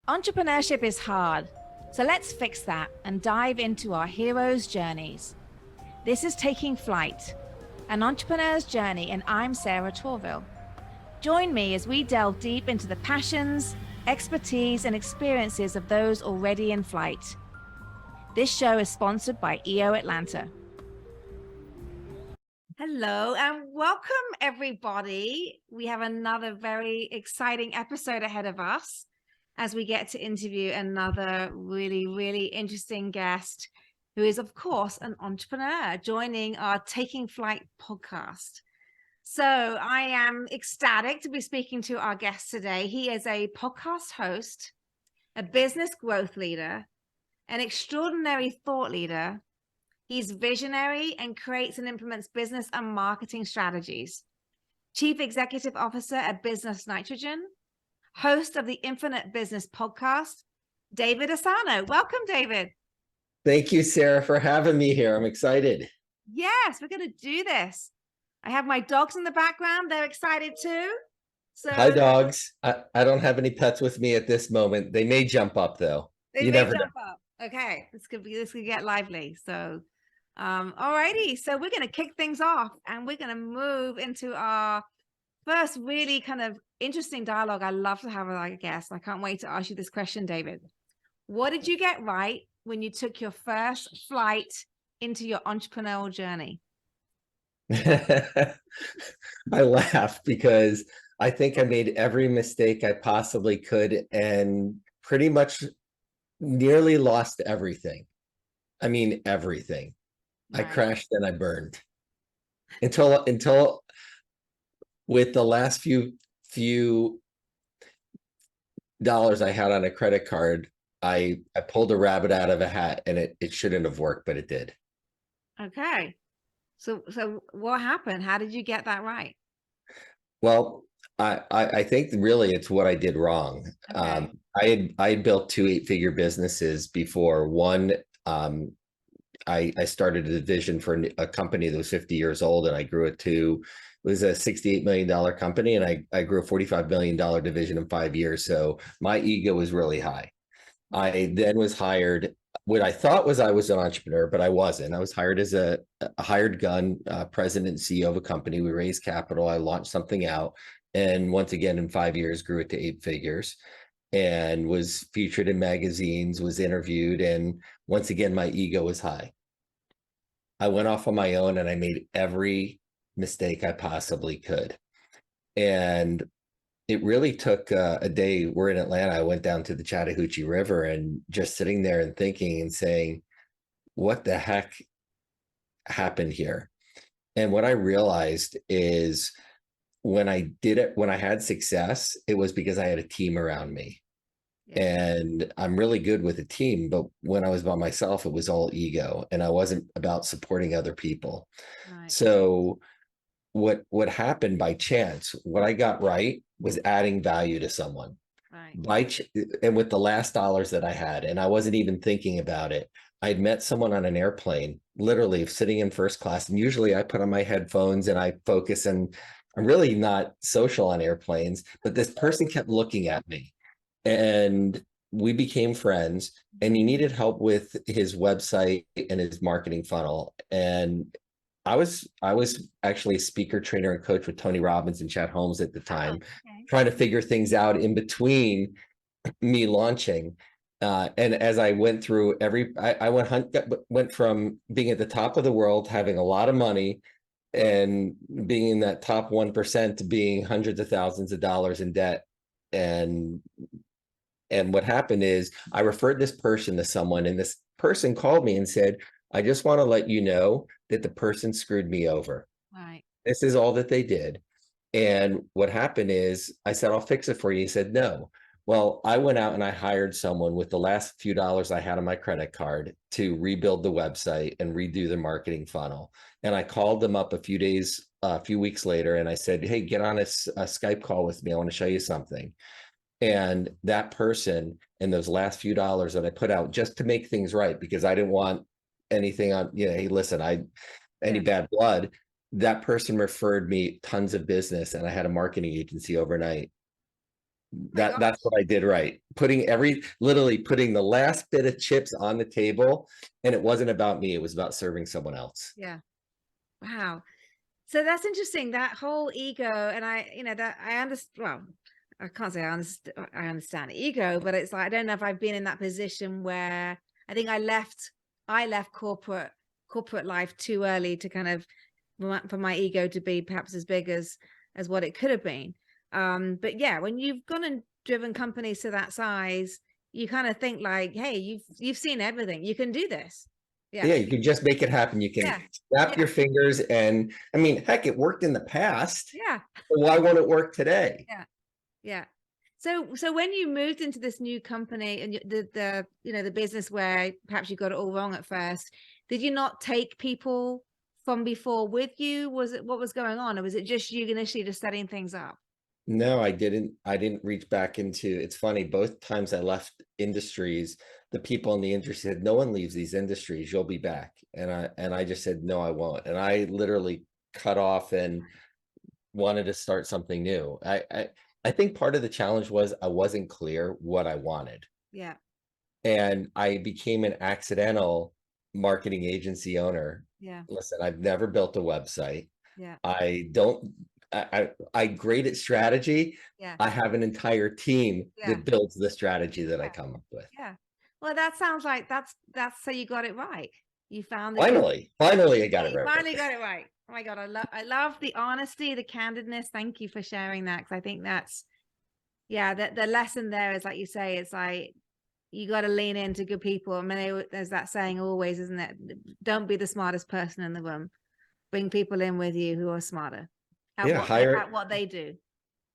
Entrepreneurship is hard, so let's fix that and dive into our heroes' journeys. This is Taking Flight, an entrepreneur's journey, and I'm Sarah Torville. Join me as we delve deep into the passions, expertise, and experiences of those already in flight. This show is sponsored by EO Atlanta. Hello and welcome, everybody. We have another very exciting episode ahead of us as we get to interview another really interesting guest who is, of course, an entrepreneur joining our Taking Flight podcast. So I am ecstatic to be speaking to our guest today. He is a podcast host, a business growth leader, an extraordinary thought leader. He's visionary and creates and implements business and marketing strategies. Chief Executive Officer at Business Nitrogen, host of the Infinite Business podcast, David Asarnow. Welcome, David. Thank you, Sarah, for having me here. I'm excited. Yes, we're going to do this. I have my dogs in the background. They're excited too. So hi, dogs. I don't have any pets with me at this moment. They may jump up, though. They may jump up. Okay, this could get lively. So, all righty. So we're going to kick things off, and we're going to move into our first really kind of interesting dialogue. I love to have a guest. I can't wait to ask you this question, David. What did you get right when you took your first flight into your entrepreneurial journey? I laugh because I think I made every mistake I possibly could and pretty much nearly lost everything. I mean, everything. Right. I crashed and I burned until with the last few dollars I had on a credit card, I pulled a rabbit out of a hat, and it shouldn't have worked, but it did. Okay. So what happened? How did you get that right? Well, I think really it's what I did wrong. Okay. I had built 2 8-figure businesses before. One, I started a division for a company that was 50 years old, and I grew it to, it was a $68 million company, and I grew a $45 million division in 5 years. So my ego was really high. I then was hired. What I thought was I was an entrepreneur, but I wasn't. I was hired as a hired gun, president and CEO of a company. We raised capital. I launched something out, and once again, in 5 years, grew it to 8 figures, and was featured in magazines, was interviewed, and once again, my ego was high. I went off on my own, and I made every mistake I possibly could. And it really took a day. We're in Atlanta. I went down to the Chattahoochee River, and just sitting there and thinking and saying, what the heck happened here? And what I realized is when I did it, when I had success, it was because I had a team around me. Yeah. And I'm really good with a team, but when I was by myself, it was all ego, and I wasn't about supporting other people. Right. So what happened by chance, what I got right was adding value to someone. Right. And with the last dollars that I had, and I wasn't even thinking about it, I'd met someone on an airplane, literally sitting in first class. And usually I put on my headphones and I focus, and I'm really not social on airplanes, but this person kept looking at me, and we became friends, and he needed help with his website and his marketing funnel. And I was actually a speaker, trainer, and coach with Tony Robbins and Chet Holmes at the time, trying to figure things out in between me launching. And as I went through I went from being at the top of the world, having a lot of money, and being in that top 1% to being hundreds of thousands of dollars in debt. And what happened is I referred this person to someone, and this person called me and said, I just want to let you know that the person screwed me over. Right. This is all that they did. And what happened is I said, I'll fix it for you. He said, no. Well, I went out and I hired someone with the last few dollars I had on my credit card to rebuild the website and redo the marketing funnel. And I called them up a few weeks later, and I said, hey, get on a Skype call with me. I want to show you something. And that person, and those last few dollars that I put out just to make things right, because I didn't want anything on, hey, listen, any bad blood, that person referred me tons of business, and I had a marketing agency overnight. Oh my gosh. That's what I did right. Literally putting the last bit of chips on the table, and it wasn't about me. It was about serving someone else. Yeah. Wow. So that's interesting, that whole ego. And that I understand. Well, I can't say I understand ego, but it's like, I don't know if I've been in that position where I think I left corporate life too early to kind of, for my ego to be perhaps as big as what it could have been. But yeah, when you've gone and driven companies to that size, you kind of think like, hey, you've seen everything. You can do this. Yeah. Yeah, you can just make it happen. You can Yeah. snap Yeah. your fingers, and I mean, heck, it worked in the past. Yeah. So why won't it work today? Yeah. Yeah. So when you moved into this new company and the business where perhaps you got it all wrong at first, did you not take people from before with you? Was it, what was going on? Or was it just you initially just setting things up? No, I didn't. I didn't reach back into. It's funny. Both times I left industries, the people in the industry said, "No one leaves these industries. You'll be back." And I just said, "No, I won't." And I literally cut off and wanted to start something new. I think part of the challenge was I wasn't clear what I wanted, Yeah. and I became an accidental marketing agency owner. Yeah. Listen, I've never built a website. Yeah. I don't. I'm great at strategy. Yeah. I have an entire team Yeah. that builds the strategy that I Yeah. come up with. Yeah. Well, that sounds like that's so you got it right. You found the good. Finally, I got it You right. finally got it right. Oh my God, I love the honesty, the candidness. Thank you for sharing that, because I think that's, yeah, the lesson there is, like you say, it's like you got to lean into good people. I mean, there's that saying always, isn't it? Don't be the smartest person in the room. Bring people in with you who are smarter at Yeah, at what they do.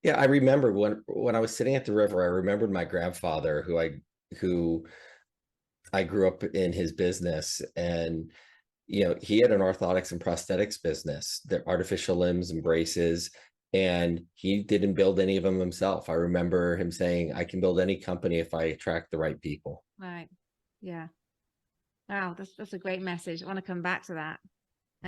yeah. I remember when I was sitting at the river, I remembered my grandfather who I grew up in his business, and he had an orthotics and prosthetics business, the artificial limbs and braces, and he didn't build any of them himself. I remember him saying, "I can build any company if I attract the right people." Right. Yeah. Wow, that's a great message. I want to come back to that.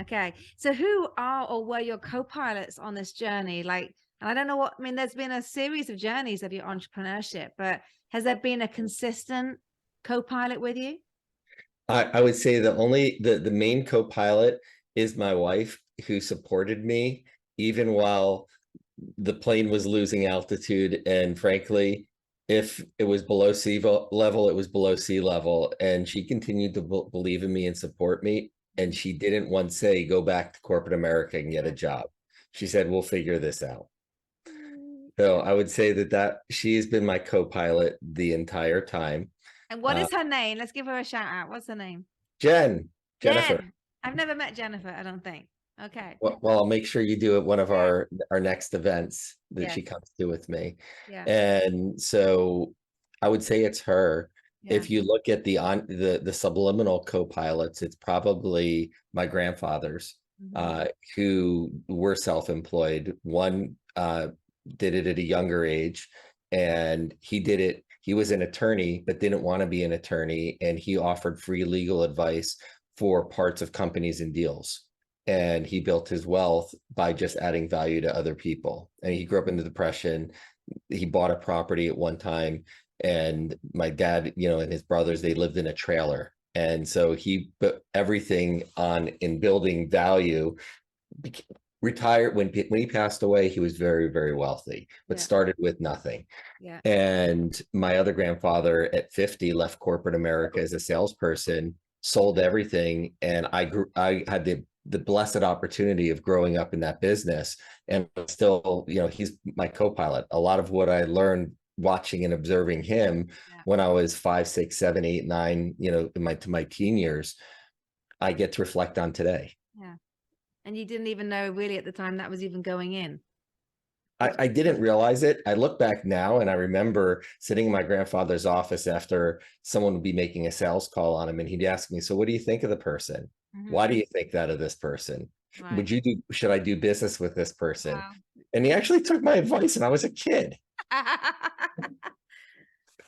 Okay. So who are or were your co-pilots on this journey? Like, and I don't know what, I mean, there's been a series of journeys of your entrepreneurship, but has there been a consistent co-pilot with you? I would say the main co-pilot is my wife, who supported me even while the plane was losing altitude. And frankly, if it was below level, it was below sea level. And she continued to believe in me and support me. And she didn't once say, "Go back to corporate America and get a job." She said, "We'll figure this out." So I would say that she has been my co-pilot the entire time. And what is her name? Let's give her a shout out. What's her name? Jennifer. Jen. I've never met Jennifer, I don't think. Okay. Well, I'll make sure you do at one of Yeah. our next events that Yes. she comes to with me. Yeah. And so I would say it's her. Yeah. If you look at the subliminal co-pilots, it's probably my grandfathers, who were self-employed. One did it at a younger age, and he was an attorney but didn't want to be an attorney, and he offered free legal advice for parts of companies and deals. And he built his wealth by just adding value to other people. And he grew up in the Depression. He bought a property at one time, and my dad, and his brothers, they lived in a trailer. And so he put everything on in building value. Retired when he passed away, he was very, very wealthy, but started with nothing. Yeah. And my other grandfather at 50 left corporate America as a salesperson, sold everything, and I had the blessed opportunity of growing up in that business. And still, he's my co-pilot. A lot of what I learned watching and observing him when I was 5, 6, 7, 8, 9, in my teen years, I get to reflect on today. Yeah. And you didn't even know really at the time that was even going in. I didn't realize it. I look back now and I remember sitting in my grandfather's office after someone would be making a sales call on him, and he'd ask me, "So what do you think of the person? Why do you think that of this person? Right. Should I do business with this person?" Wow. And he actually took my advice, and I was a kid.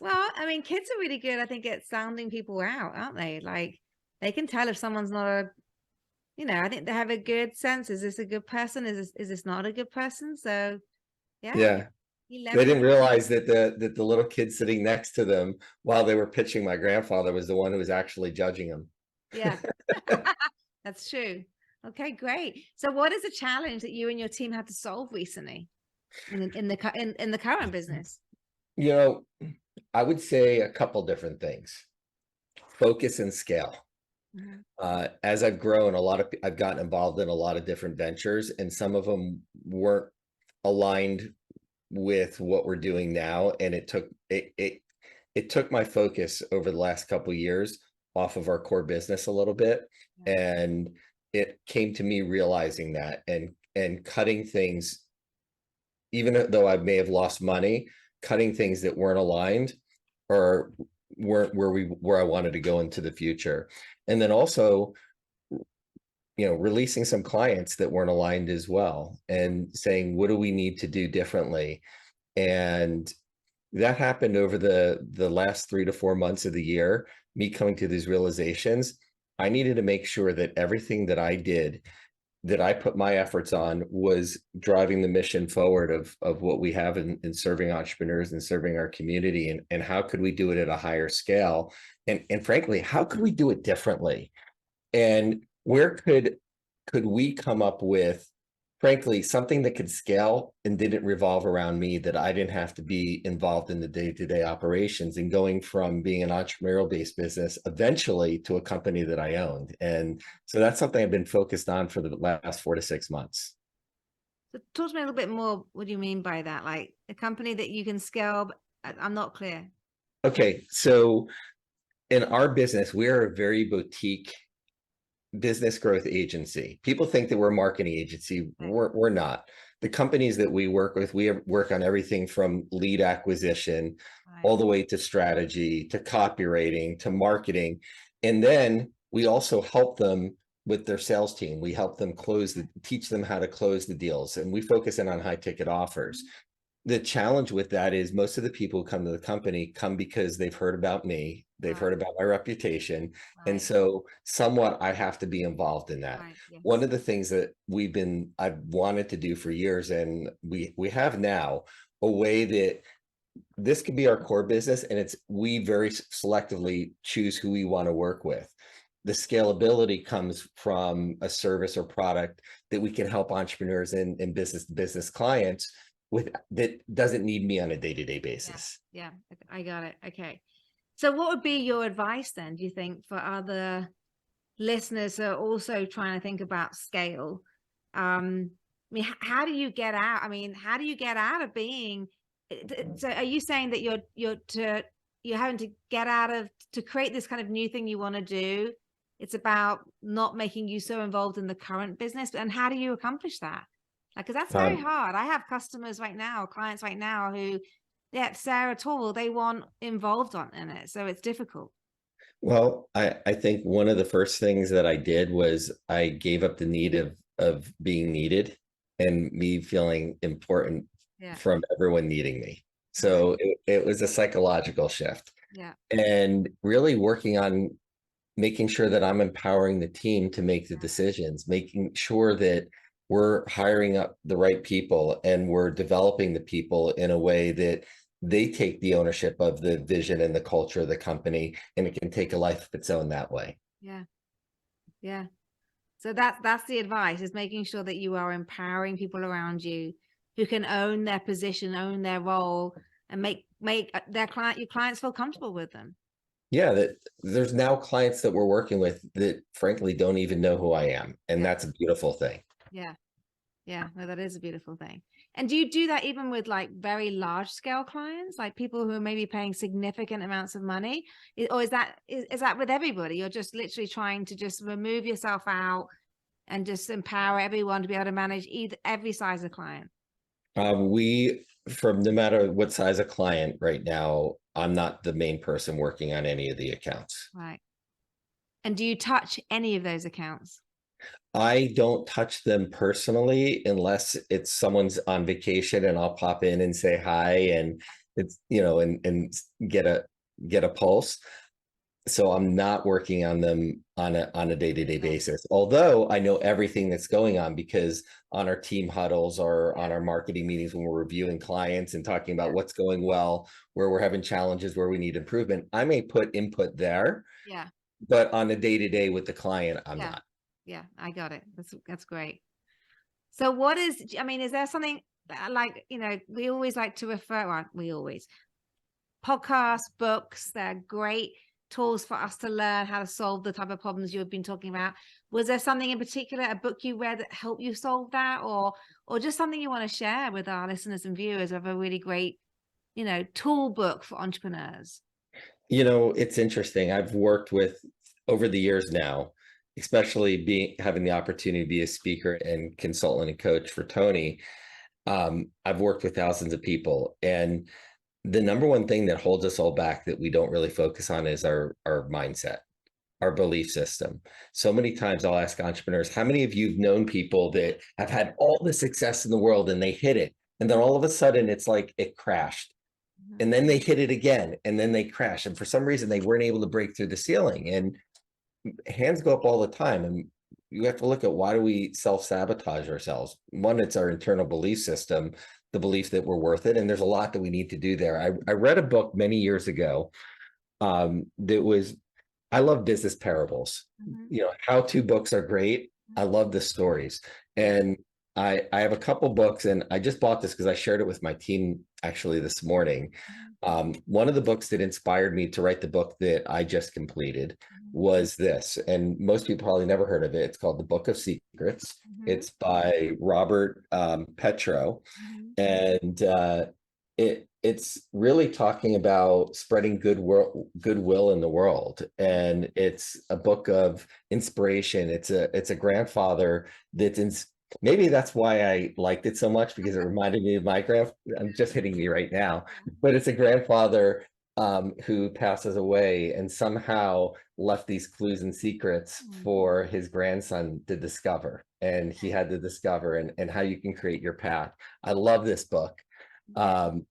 Well, I mean, kids are really good, I think, at sounding people out, aren't they? Like, they can tell if someone's not I think they have a good sense. Is this a good person? Is this not a good person? So, yeah. Yeah. They 11. didn't realize that the little kid sitting next to them while they were pitching my grandfather was the one who was actually judging them. Yeah, that's true. Okay, great. So what is a challenge that you and your team had to solve recently in the current business? You know, I would say a couple different things. Focus and scale. Mhm. As I've grown, I've gotten involved in a lot of different ventures, and some of them weren't aligned with what we're doing now, and it took my focus over the last couple of years off of our core business a little bit, Yeah. and it came to me realizing that and cutting things, even though I may have lost money, cutting things that weren't aligned or weren't where I wanted to go into the future. And then also, releasing some clients that weren't aligned as well and saying, what do we need to do differently? And that happened over the last 3 to 4 months of the year, me coming to these realizations. I needed to make sure that everything that I did, that I put my efforts on, was driving the mission forward of what we have in serving entrepreneurs and serving our community, and how could we do it at a higher scale, and frankly, how could we do it differently, and where could we come up with, frankly, something that could scale and didn't revolve around me, that I didn't have to be involved in the day-to-day operations, and going from being an entrepreneurial based business eventually to a company that I owned. And so that's something I've been focused on for the last 4 to 6 months. So talk to me a little bit more. What do you mean by that? Like a company that you can scale? I'm not clear. Okay, so in our business, we are a very boutique business growth agency. People think that we're a marketing agency. Right. We're not. The companies that we work with, we work on everything from lead acquisition Right. all the way to strategy, to copywriting, to marketing. And then we also help them with their sales team. We help them teach them how to close the deals. And we focus in on high ticket offers. The challenge with that is most of the people who come to the company come because they've heard about me, they've Right. heard about my reputation, and Right. so somewhat I have to be involved in that. Right. One Yes. of the things that I've wanted to do for years, and we have now, a way that this could be our core business, and we very selectively choose who we want to work with. The scalability comes from a service or product that we can help entrepreneurs and business to business clients with, that doesn't need me on a day-to-day Yeah. basis. Yeah. I got it. Okay. So what would be your advice then, do you think, for other listeners who are also trying to think about scale? I mean, how do you get out? I mean, how do you get out of being? So, are you saying that you're having to get out of to create this kind of new thing you want to do? It's about not making you so involved in the current business, and how do you accomplish that? Like, because that's very Um, hard. I have customers right now, clients right now who, yeah, Sarah at all, they want involved in it, so it's difficult. well, I think one of the first things that I did was I gave up the need of being needed and me feeling important Yeah. from everyone needing me. Okay. So it was a psychological shift, Yeah. and really working on making sure that I'm empowering the team to make the decisions, making sure that we're hiring up the right people and we're developing the people in a way that they take the ownership of the vision and the culture of the company, and it can take a life of its own that way. Yeah. Yeah. So that's the advice, is making sure that you are empowering people around you who can own their position, own their role, and make your clients feel comfortable with them. Yeah, that there's now clients that we're working with that frankly don't even know who I am, and Yeah. that's a beautiful thing. Yeah. Yeah. No, that is a beautiful thing. And do you do that even with like very large scale clients, like people who are maybe paying significant amounts of money? Or is that with everybody? You're just literally trying to just remove yourself out and just empower everyone to be able to manage every size of client. We, from no matter what size of client right now, I'm not the main person working on any of the accounts. Right. And do you touch any of those accounts? I don't touch them personally unless it's someone's on vacation and I'll pop in and say hi, and it's, and get a pulse. so I'm not working on them on a day-to-day basis. Although I know everything that's going on, because on our team huddles or on our marketing meetings, when we're reviewing clients and talking about what's going well, where we're having challenges, where we need improvement, I may put input there, Yeah. but on a day-to-day with the client, I'm Yeah. not. Yeah. I got it. That's great. So what is, I mean, is there something like, we always like to refer, well, we always, podcasts, books, they're great tools for us to learn how to solve the type of problems you've been talking about. Was there something in particular, a book you read that helped you solve that, or just something you want to share with our listeners and viewers of a really great, tool book for entrepreneurs? It's interesting. I've worked with, over the years now, especially having the opportunity to be a speaker and consultant and coach for Tony. I've worked with thousands of people, and the number one thing that holds us all back that we don't really focus on is our mindset, our belief system. So many times I'll ask entrepreneurs, how many of you have known people that have had all the success in the world and they hit it, and then all of a sudden it's like it crashed, Mhm. and then they hit it again, and then they crash, and for some reason they weren't able to break through the ceiling, and hands go up all the time. And you have to look at, why do we self-sabotage ourselves? One, it's our internal belief system, the belief that we're worth it, and there's a lot that we need to do there. I read a book many years ago, that was, I love business parables. Mhm. How-to books are great. I love the stories. And I have a couple books, and I just bought this because I shared it with my team actually this morning. Mhm. One of the books that inspired me to write the book that I just completed was this, and most people probably never heard of it. It's called The Book of Secrets. Mhm. It's by Robert Petro, Mhm. and it's really talking about spreading goodwill in the world, and it's a book of inspiration. It's a grandfather that's in. Maybe that's why I liked it so much, because it reminded me of my grand. I'm just hitting me right now, but it's a grandfather who passes away and somehow left these clues and secrets Mhm. for his grandson to discover, and he had to discover, and how you can create your path. I love this book. Yeah. Um,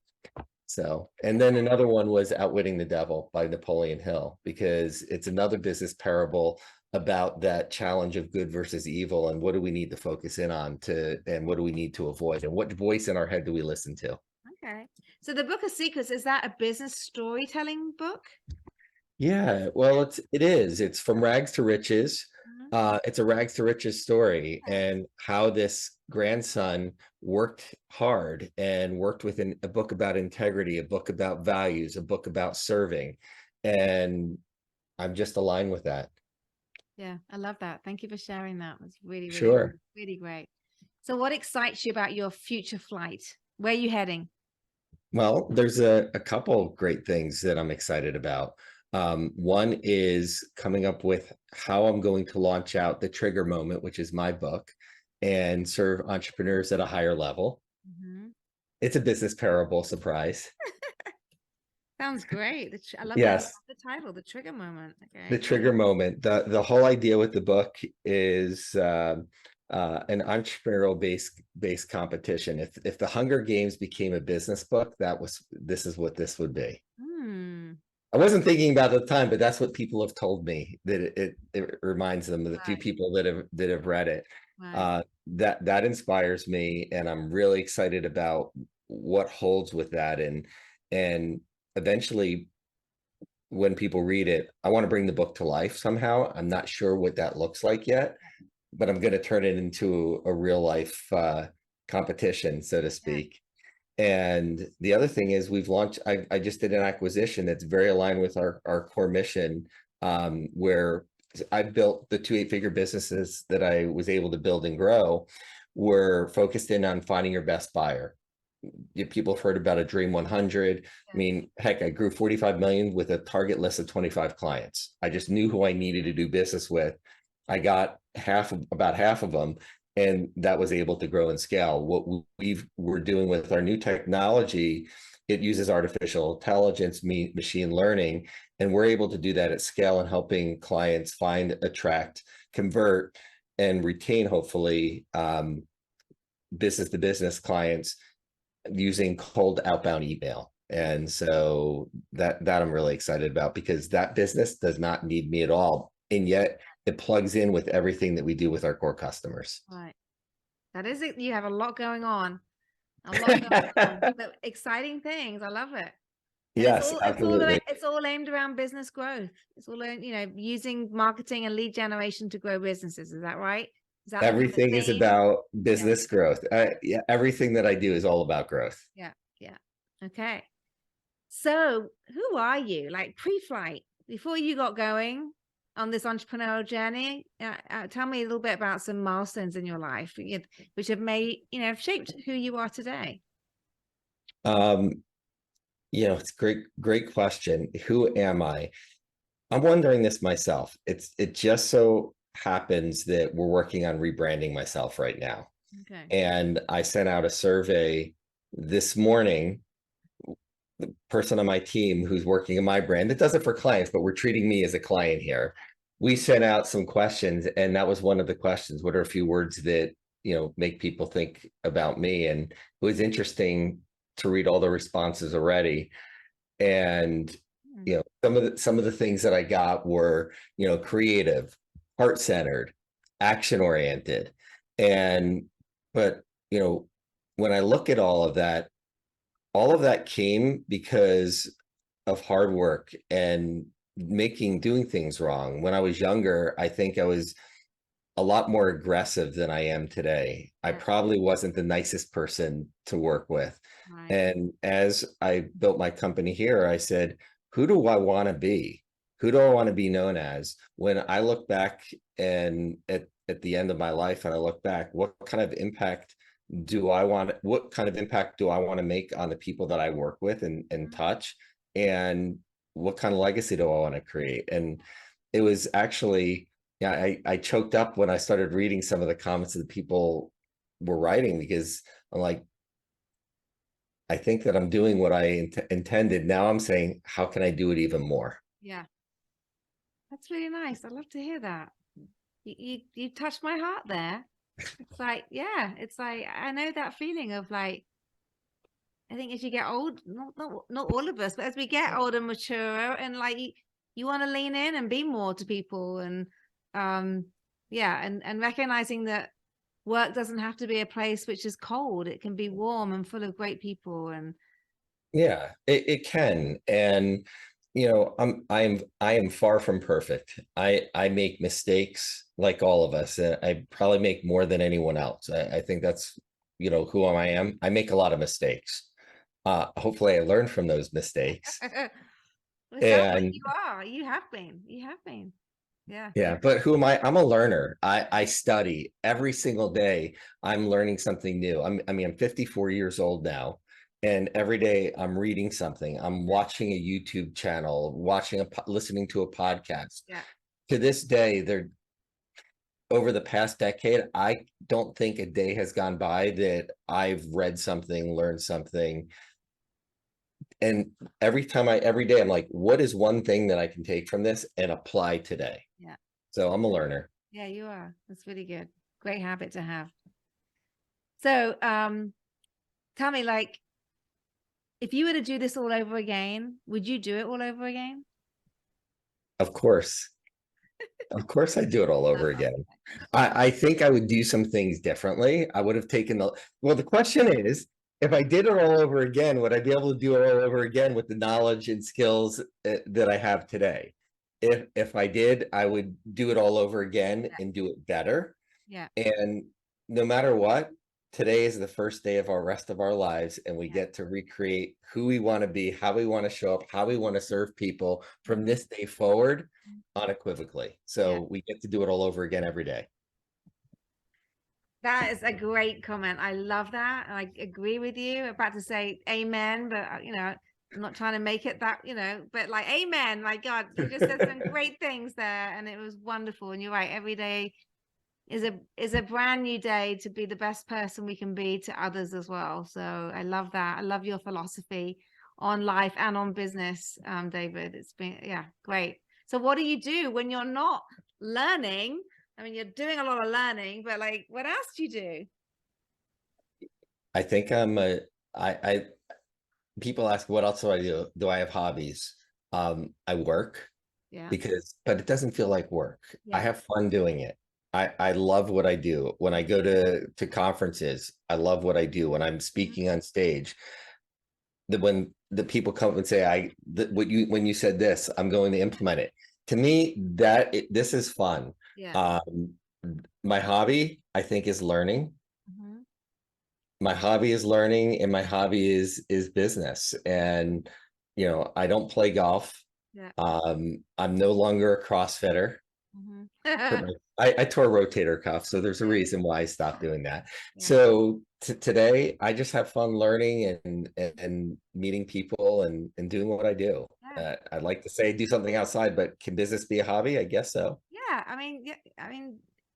and then another one was Outwitting the Devil by Napoleon Hill, because it's another business parable about that challenge of good versus evil, and what do we need to focus in on and what do we need to avoid, and what voice in our head do we listen to? Okay. So the Book of Secrets, is that a business storytelling book? Yeah, well, it's from rags to riches. Mhm. It's a rags to riches story, Okay. and how this grandson worked hard and worked with a book about integrity, a book about values, a book about serving. And I'm just aligned with that. Yeah, I love that. Thank you for sharing that. It's really, really, Sure. really great. So what excites you about your future flight? Where are you heading? Well, there's a couple great things that I'm excited about. One is coming up with how I'm going to launch out the Trigger Moment, which is my book, and serve entrepreneurs at a higher level. Mhm. It's a business parable, surprise. Sounds great. I love that. I love Yes, the title, The Trigger Moment. the Okay. Trigger Moment. The whole idea with the book is an entrepreneurial based competition. If the Hunger Games became a business book, this is what this would be. Hmm. I wasn't thinking about it at the time, but that's what people have told me, that it reminds them of the few Right. people that have read it. Right. That inspires me, and I'm really excited about what holds with that, and eventually, when people read it, I want to bring the book to life somehow. I'm not sure what that looks like yet, but I'm going to turn it into a real life competition, so to Yeah. speak. And the other thing is, I just did an acquisition that's very aligned with our core mission, where I built the 2 8-figure businesses that I was able to build and grow, were focused in on finding your best buyer. People have heard about a Dream 100. I Yeah. mean, heck, I grew 45 million with a target list of 25 clients. I just knew who I needed to do business with. I got about half of them, and that was able to grow and scale. What we're doing with our new technology, it uses artificial intelligence, machine learning, and we're able to do that at scale, and helping clients find, attract, convert, and retain, hopefully, business to business clients using cold outbound email. And so that I'm really excited about, because that business does not need me at all. And yet it plugs in with everything that we do with our core customers. Right. That is it. You have a lot going on. A lot going on. But exciting things. I love it. And Yes, absolutely. it's all aimed around business growth. It's all, using marketing and lead generation to grow businesses. Is that right? Is that the Everything is theme? about Yeah. business growth. Yeah, everything that I do is all about growth. Yeah. Yeah. Okay. So who are you? Like pre-flight, before you got going on this entrepreneurial journey, tell me a little bit about some milestones in your life which have made, shaped who you are today. Um, it's great question. Who am I? I'm wondering this myself. It just so happens that we're working on rebranding myself right now. Okay. And I sent out a survey this morning. The person on my team who's working in my brand, it does it for clients, but we're treating me as a client here. We sent out some questions, and that was one of the questions. What are a few words that, make people think about me? And it was interesting to read all the responses already. And, some of the things that I got were, creative, heart-centered, action-oriented. And, but, when I look at all of that came because of hard work and doing things wrong. When I was younger, I think I was a lot more aggressive than I am today. I Yeah. probably wasn't the nicest person to work with. Right. And as I built my company here, I said, who do I want to be? Who do I want to be known as? When I look back and at the end of my life, and I look back, what kind of impact do I want? What kind of impact do I want to make on the people that I work with and touch? And what kind of legacy do I want to create? And it was actually, yeah, I choked up when I started reading some of the comments that people were writing, because I'm like, I think that I'm doing what I intended. Now I'm saying, how can I do it even more? Yeah. That's really nice. I love to hear that. You touched my heart there. It's like, yeah, it's like I know that feeling of like, I think as you get old, not all of us, but as we get older and mature, and like you want to lean in and be more to people, and yeah, and recognizing that work doesn't have to be a place which is cold. It can be warm and full of great people. And Yeah, it can. And I am far from perfect. I make mistakes like all of us. I probably make more than anyone else. I think that's, who I am. I make a lot of mistakes. Hopefully I learn from those mistakes. it sounds like And you are. You have been. You have been. Yeah. yeah, but who am I? I'm a learner. I study every single day. I'm learning something new. I'm 54 years old now, and every day I'm reading something. I'm watching a YouTube channel, listening to a podcast. Yeah. To this day, over the past decade, I don't think a day has gone by that I've read something, learned something. And every day I'm like, what is one thing that I can take from this and apply today? Yeah. So I'm a learner. Yeah, you are. That's really good. Great habit to have. So, tell me, like, if you were to do this all over again, would you do it all over again? Of course. Of course I'd do it all over again. I think I would do some things differently. I would have the question is, if I did it all over again, would I be able to do it all over again with the knowledge and skills that I have today? If I did, I would do it all over again and do it better. Yeah. And no matter what, today is the first day of our rest of our lives, and we Yeah. get to recreate who we want to be, how we want to show up, how we want to serve people from this day forward unequivocally. Yeah. So we get to do it all over again every day. That is a great comment. I love that. I agree with you. I'm about to say amen, but I'm not trying to make it that, but like amen. My God, you just said some great things there, and it was wonderful. And you're right, every day is a brand new day to be the best person we can be to others as well. So I love that. I love your philosophy on life and on business, David. It's been, yeah, great. So what do you do when you're not learning? I mean, you're doing a lot of learning, but like, what else do you do? I think I people ask, what else do I do? Do I have hobbies? I work Yeah. but it doesn't feel like work. I Yeah. have fun doing it. I love what I do. When I go to conferences, I love what I do. When I'm speaking on stage, when the people come and say, when you said this, I'm going to implement it. To me, this is fun. Yeah. My hobby, I think, is learning. Mhm. My hobby is learning, and my hobby is business. And I don't play golf. Yeah. I'm no longer a CrossFitter. Mhm. I tore rotator cuff, so there's a Yeah. reason why I stopped doing that. Yeah. So today, I just have fun learning and meeting people and doing what I do. Yeah. I'd like to say do something outside, but can business be a hobby? I guess so. Yeah,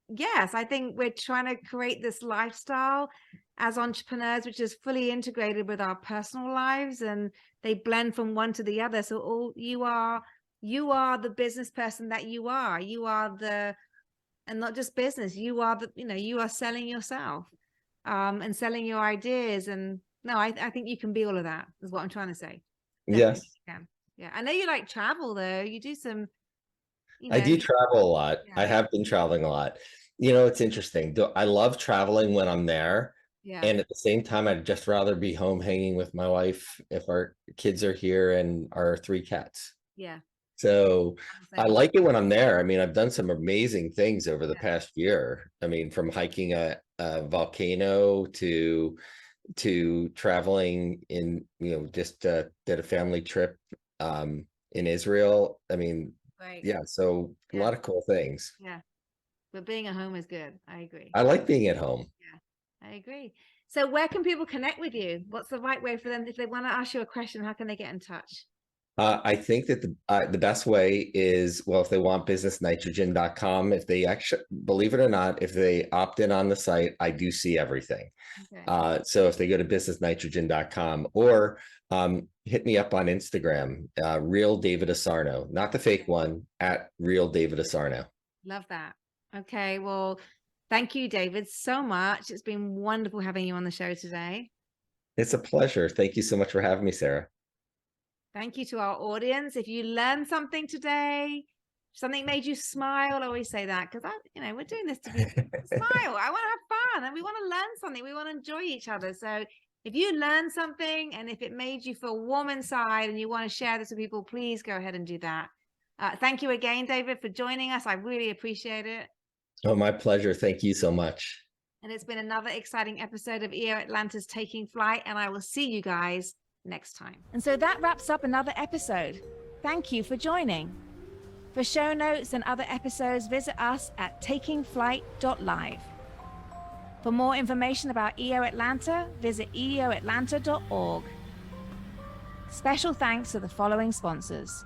yes, I think we're trying to create this lifestyle as entrepreneurs, which is fully integrated with our personal lives, and they blend from one to the other. So you are the business person that you are. And not just business, you are selling yourself, and selling your ideas. And no, I think you can be all of that, is what I'm trying to say. Definitely Yes, you can. Yeah. I know you like travel though. You do some, you I know, do travel a lot. I yeah. have been traveling a lot. It's interesting. I love traveling when I'm there. Yeah. And at the same time, I'd just rather be home hanging with my wife if our kids are here and our 3 cats. Yeah. So I'm the I same. like it when I'm there. I mean, I've done some amazing things over the Yeah. past year. I mean, from hiking a volcano to traveling just did a family trip in Israel. I mean, Great. yeah, so a Yeah. lot of cool things. Yeah. But being at home is good. I agree. I like being at home. Yeah. I agree. So where can people connect with you? What's the right way for them? If they want to ask you a question, how can they get in touch? I think that the best way is, well, if they want businessnitrogen.com, if they actually, believe it or not, if they opt in on the site, I do see everything. Okay. So if they go to businessnitrogen.com or hit me up on Instagram, real David Asarnow, not the fake one, at real David Asarnow. Love that. Okay. Well, thank you, David, so much. It's been wonderful having you on the show today. It's a pleasure. Thank you so much for having me, Sarah. Thank you to our audience. If you learned something today, something made you smile, I always say that because we're doing this to be smile. I want to have fun and we want to learn something. We want to enjoy each other. So if you learned something and if it made you feel warm inside and you want to share this with people, please go ahead and do that. Thank you again, David, for joining us. I really appreciate it. Oh, my pleasure. Thank you so much. And it's been another exciting episode of EO Atlanta's Taking Flight, and I will see you guys next time. And so that wraps up another episode. Thank you for joining. For show notes and other episodes, visit us at takingflight.live. For more information about EO Atlanta, visit eoatlanta.org. Special thanks to the following sponsors: